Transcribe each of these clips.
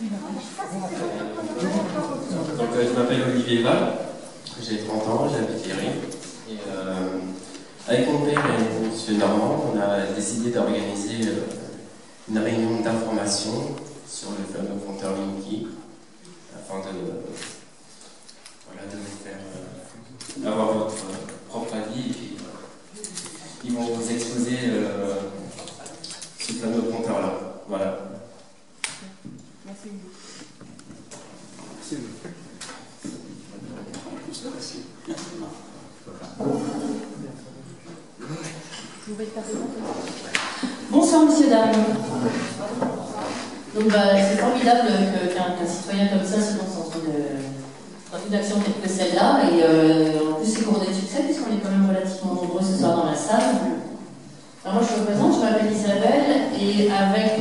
Je m'appelle Olivier Val, j'ai 30 ans, j'habite Héry. Et avec mon père et M. Normand, on a décidé d'organiser une réunion d'information sur le fameux compteur Linky, afin de vous faire avoir votre propre avis. Et puis, ils vont vous exposer ce fameux compteur-là. Voilà. Merci. Bonsoir, messieurs, dames. Donc, c'est formidable qu'un citoyen comme ça se lance dans une action telle que celle-là. Et en plus, c'est couronné de succès, puisqu'on est quand même relativement nombreux ce soir dans la salle. Alors, moi, je me présente, je m'appelle Isabelle, et avec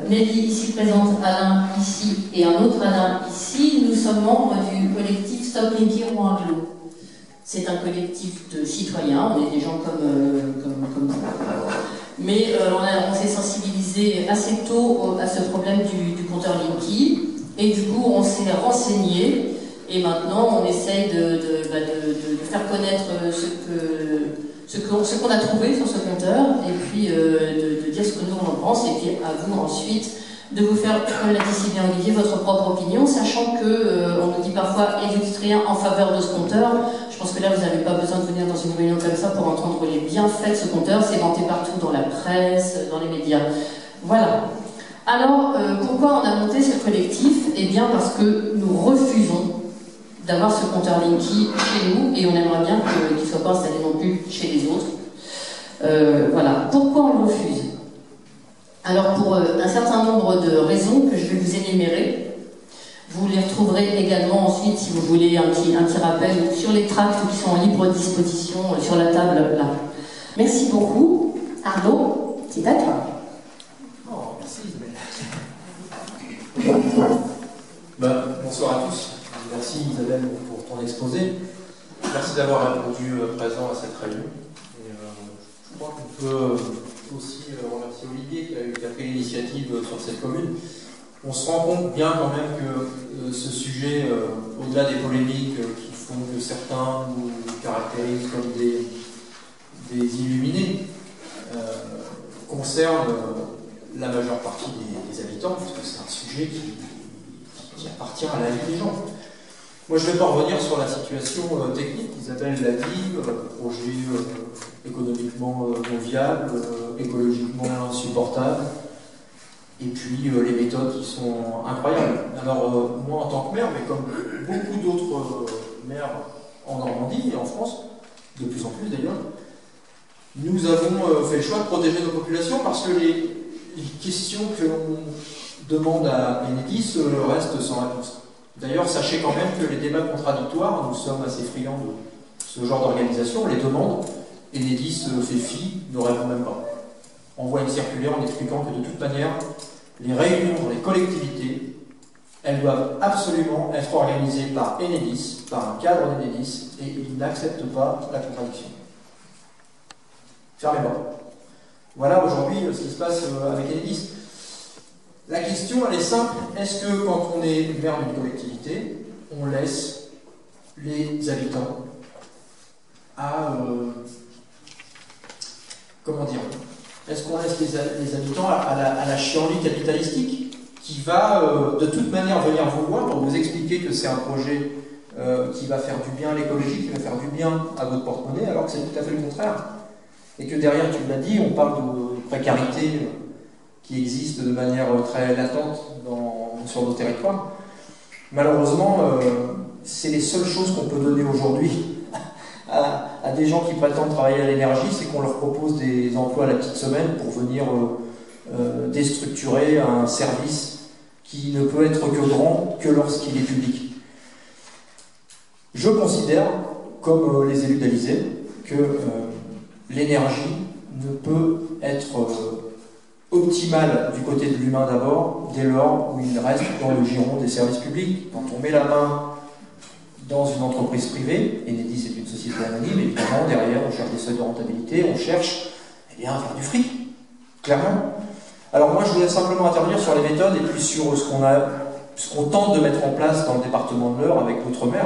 Nelly, ici présente, Alain, ici, et un autre Alain, ici, nous sommes membres du collectif Stop Linky Rouen-Aglo. C'est un collectif de citoyens, on est des gens comme vous. Mais on s'est sensibilisé assez tôt à ce problème du compteur Linky, et du coup, on s'est renseigné, et maintenant, on essaye de faire connaître ce qu'on a trouvé sur ce compteur, et puis de dire ce que nous on en pense, et puis à vous ensuite de vous faire, comme l'a dit si bien Olivier, votre propre opinion, sachant que on nous dit parfois illustrien en faveur de ce compteur. Je pense que là vous n'avez pas besoin de venir dans une réunion comme ça pour entendre les bienfaits de ce compteur, c'est vanté partout dans la presse, dans les médias. Voilà. Alors, pourquoi on a monté ce collectif? Eh bien parce que nous refusons d'avoir ce compteur Linky chez nous, et on aimerait bien qu'il ne soit pas installé non plus chez les autres. Voilà. Pourquoi on le refuse? Alors, pour un certain nombre de raisons que je vais vous énumérer, vous les retrouverez également ensuite, si vous voulez, un petit rappel sur les tracts qui sont en libre disposition sur la table là. Merci beaucoup. Arnaud, c'est à toi. Oh, merci Isabelle. Bonsoir à tous. Merci Isabelle pour ton exposé. Merci d'avoir répondu présent à cette réunion. Et, je crois qu'on peut aussi remercier Olivier qui a pris l'initiative sur cette commune. On se rend compte bien quand même que ce sujet, au-delà des polémiques qui font que certains nous caractérisent comme des illuminés, concerne la majeure partie des habitants, puisque c'est un sujet qui appartient à la vie des gens. Moi, je ne vais pas revenir sur la situation technique. Isabelle l'a dit, projet économiquement non viable, écologiquement insupportable, et puis les méthodes qui sont incroyables. Alors, moi, en tant que maire, mais comme beaucoup d'autres maires en Normandie et en France, de plus en plus d'ailleurs, nous avons fait le choix de protéger nos populations parce que les questions que l'on demande à Enedis restent sans réponse. D'ailleurs, sachez quand même que les débats contradictoires, nous sommes assez friands de ce genre d'organisation, on les demande, Enedis fait fi, ne répond même pas. Envoie une circulaire en expliquant que de toute manière, les réunions dans les collectivités, elles doivent absolument être organisées par Enedis, par un cadre d'Enedis, et ils n'acceptent pas la contradiction. Fermez-moi. Voilà aujourd'hui ce qui se passe avec Enedis. La question, elle est simple. Est-ce que quand on est maire d'une collectivité, on laisse les habitants à... comment dire? Est-ce qu'on laisse les habitants à la chienlit capitalistique qui va de toute manière venir vous voir pour vous expliquer que c'est un projet qui va faire du bien à l'écologie, qui va faire du bien à votre porte-monnaie, alors que c'est tout à fait le contraire? Et que derrière, tu l'as dit, on parle de précarité qui existe de manière très latente sur nos territoires. Malheureusement, c'est les seules choses qu'on peut donner aujourd'hui à des gens qui prétendent travailler à l'énergie, c'est qu'on leur propose des emplois à la petite semaine pour venir déstructurer un service qui ne peut être que grand que lorsqu'il est public. Je considère, comme les élus d'Alizé, que l'énergie ne peut être optimale du côté de l'humain d'abord, dès lors où il reste dans le giron des services publics. Quand on met la main dans une entreprise privée, Enedis c'est une société anonyme, évidemment, derrière on cherche des seuils de rentabilité, on cherche à faire du fric, clairement. Alors moi, je voulais simplement intervenir sur les méthodes et puis sur ce qu'on tente de mettre en place dans le département de l'Eure avec l'Outre-mer.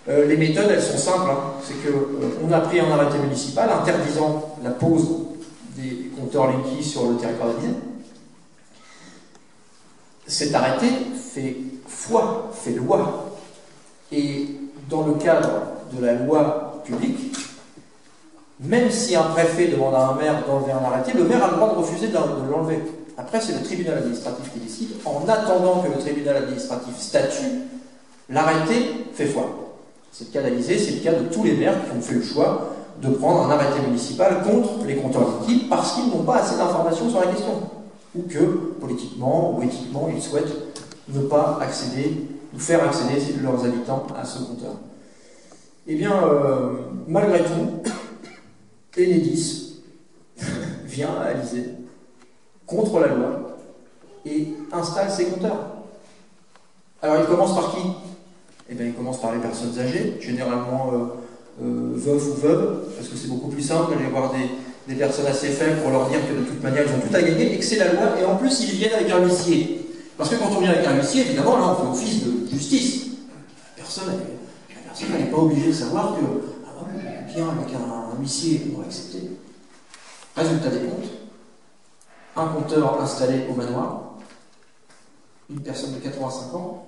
Les méthodes, elles sont simples. Hein. C'est qu'on a pris un arrêté municipal interdisant la pose des compteurs Linky sur le territoire de l'île. Cet arrêté fait foi, fait loi. Et dans le cadre de la loi publique, même si un préfet demande à un maire d'enlever un arrêté, le maire a le droit de refuser de l'enlever. Après, c'est le tribunal administratif qui décide. En attendant que le tribunal administratif statue, l'arrêté fait foi. C'est le cas d'Alizé, c'est le cas de tous les maires qui ont fait le choix de prendre un arrêté municipal contre les compteurs liquides parce qu'ils n'ont pas assez d'informations sur la question. Ou que, politiquement ou éthiquement, ils souhaitent ne pas accéder, ou faire accéder leurs habitants à ce compteur. Eh bien, malgré tout, Enedis vient à Alizé contre la loi et installe ses compteurs. Alors, il commence par qui? Eh bien, il commence par les personnes âgées, généralement veufs ou veuves, parce que c'est beaucoup plus simple d'aller voir des personnes assez faibles pour leur dire que de toute manière, ils ont tout à gagner et que c'est la loi. Et en plus, ils viennent avec un huissier. Parce que quand on vient avec un huissier, évidemment, là, on fait office de justice. La personne n'est pas obligée de savoir que bien avec un huissier, on va accepter. Résultat des comptes, un compteur installé au manoir, une personne de 85 ans.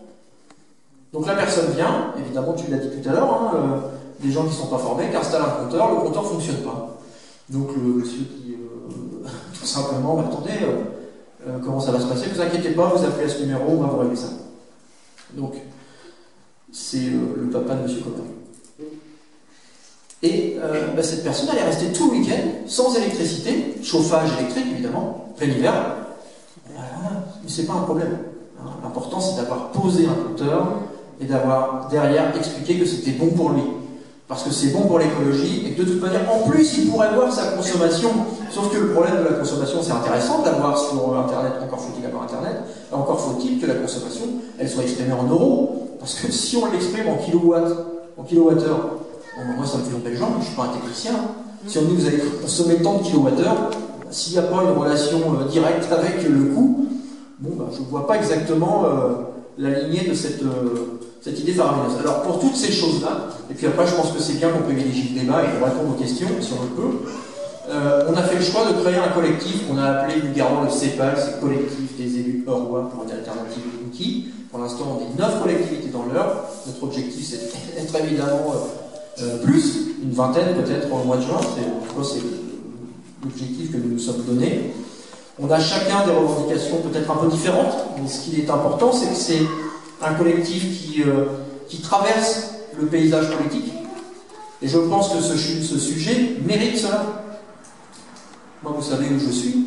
Donc la personne vient, évidemment tu l'as dit tout à l'heure, hein, des gens qui ne sont pas formés, qui installent un compteur, le compteur ne fonctionne pas. Donc le monsieur qui, tout simplement, attendez, comment ça va se passer? Vous inquiétez pas, vous appelez à ce numéro, on va vous régler ça. Donc, c'est le papa de monsieur Copain. Et cette personne, elle est restée tout le week-end, sans électricité, chauffage électrique évidemment, plein hiver. Mais c'est pas un problème. Hein. L'important, c'est d'avoir posé un compteur et d'avoir derrière expliqué que c'était bon pour lui. Parce que c'est bon pour l'écologie et que de toute manière, en plus, il pourrait voir sa consommation. Sauf que le problème de la consommation, c'est intéressant d'avoir sur Internet, encore faut-il avoir Internet, et encore faut-il que la consommation, elle soit exprimée en euros. Parce que si on l'exprime en kilowattheure, bon, moi ça me fait tomber les jambes, je ne suis pas un technicien. Hein. Si on dit que vous allez consommer tant de kilowattheures, s'il n'y a pas une relation directe avec le coût, bon, je ne vois pas exactement la lignée de cette idée faramineuse. Alors pour toutes ces choses-là, et puis après je pense que c'est bien qu'on privilégie le débat et qu'on réponde aux questions, si on le peut, on a fait le choix de créer un collectif qu'on a appelé vulgairement le CEPAL, c'est Collectif des élus Eurois pour une alternative au Linky. Pour l'instant, on est 9 collectivités dans l'Eure. Notre objectif, c'est d'être évidemment plus, une vingtaine peut-être au mois de juin. C'est l'objectif que nous nous sommes donnés. On a chacun des revendications peut-être un peu différentes, mais ce qui est important, c'est que c'est un collectif qui traverse le paysage politique. Et je pense que ce sujet mérite cela. Moi, vous savez où je suis.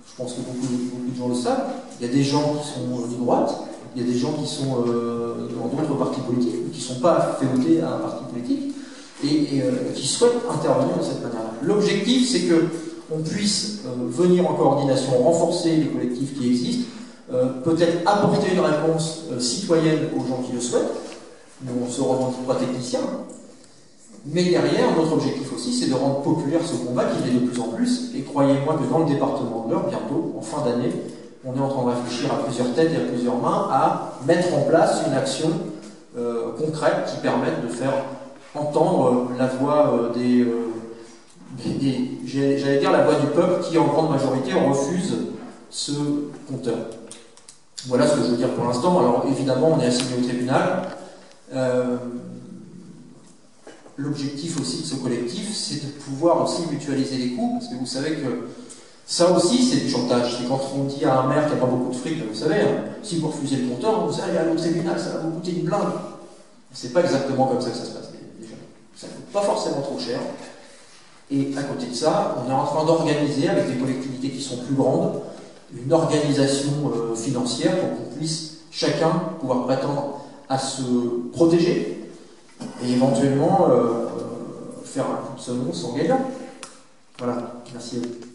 Je pense que beaucoup de gens le savent. Il y a des gens qui sont de droite, il y a des gens qui sont dans d'autres partis politiques, ou qui ne sont pas affiliés à un parti politique, et qui souhaitent intervenir de cette manière-là. L'objectif, c'est qu'on puisse venir en coordination, renforcer les collectifs qui existent, peut-être apporter une réponse citoyenne aux gens qui le souhaitent. Nous, on ne se revendique pas technicien. Mais derrière, notre objectif aussi, c'est de rendre populaire ce combat qui l'est de plus en plus. Et croyez-moi que dans le département de l'Eure, bientôt, en fin d'année, on est en train de réfléchir à plusieurs têtes et à plusieurs mains à mettre en place une action concrète qui permette de faire entendre la voix j'allais dire la voix du peuple qui, en grande majorité, refuse ce compteur. Voilà ce que je veux dire pour l'instant. Alors évidemment, on est assigné au tribunal. L'objectif aussi de ce collectif, c'est de pouvoir aussi mutualiser les coûts, parce que vous savez que ça aussi, c'est du chantage. C'est quand on dit à un maire qui n'a pas beaucoup de fric, vous savez, hein, si vous refusez le compteur, vous allez aller au tribunal, ça va vous coûter une blinde. C'est pas exactement comme ça que ça se passe déjà. Ça ne coûte pas forcément trop cher. Et à côté de ça, on est en train d'organiser, avec des collectivités qui sont plus grandes, une organisation financière pour qu'on puisse chacun pouvoir prétendre à se protéger et éventuellement faire un coup de semonce en gagnant. Voilà, merci à vous.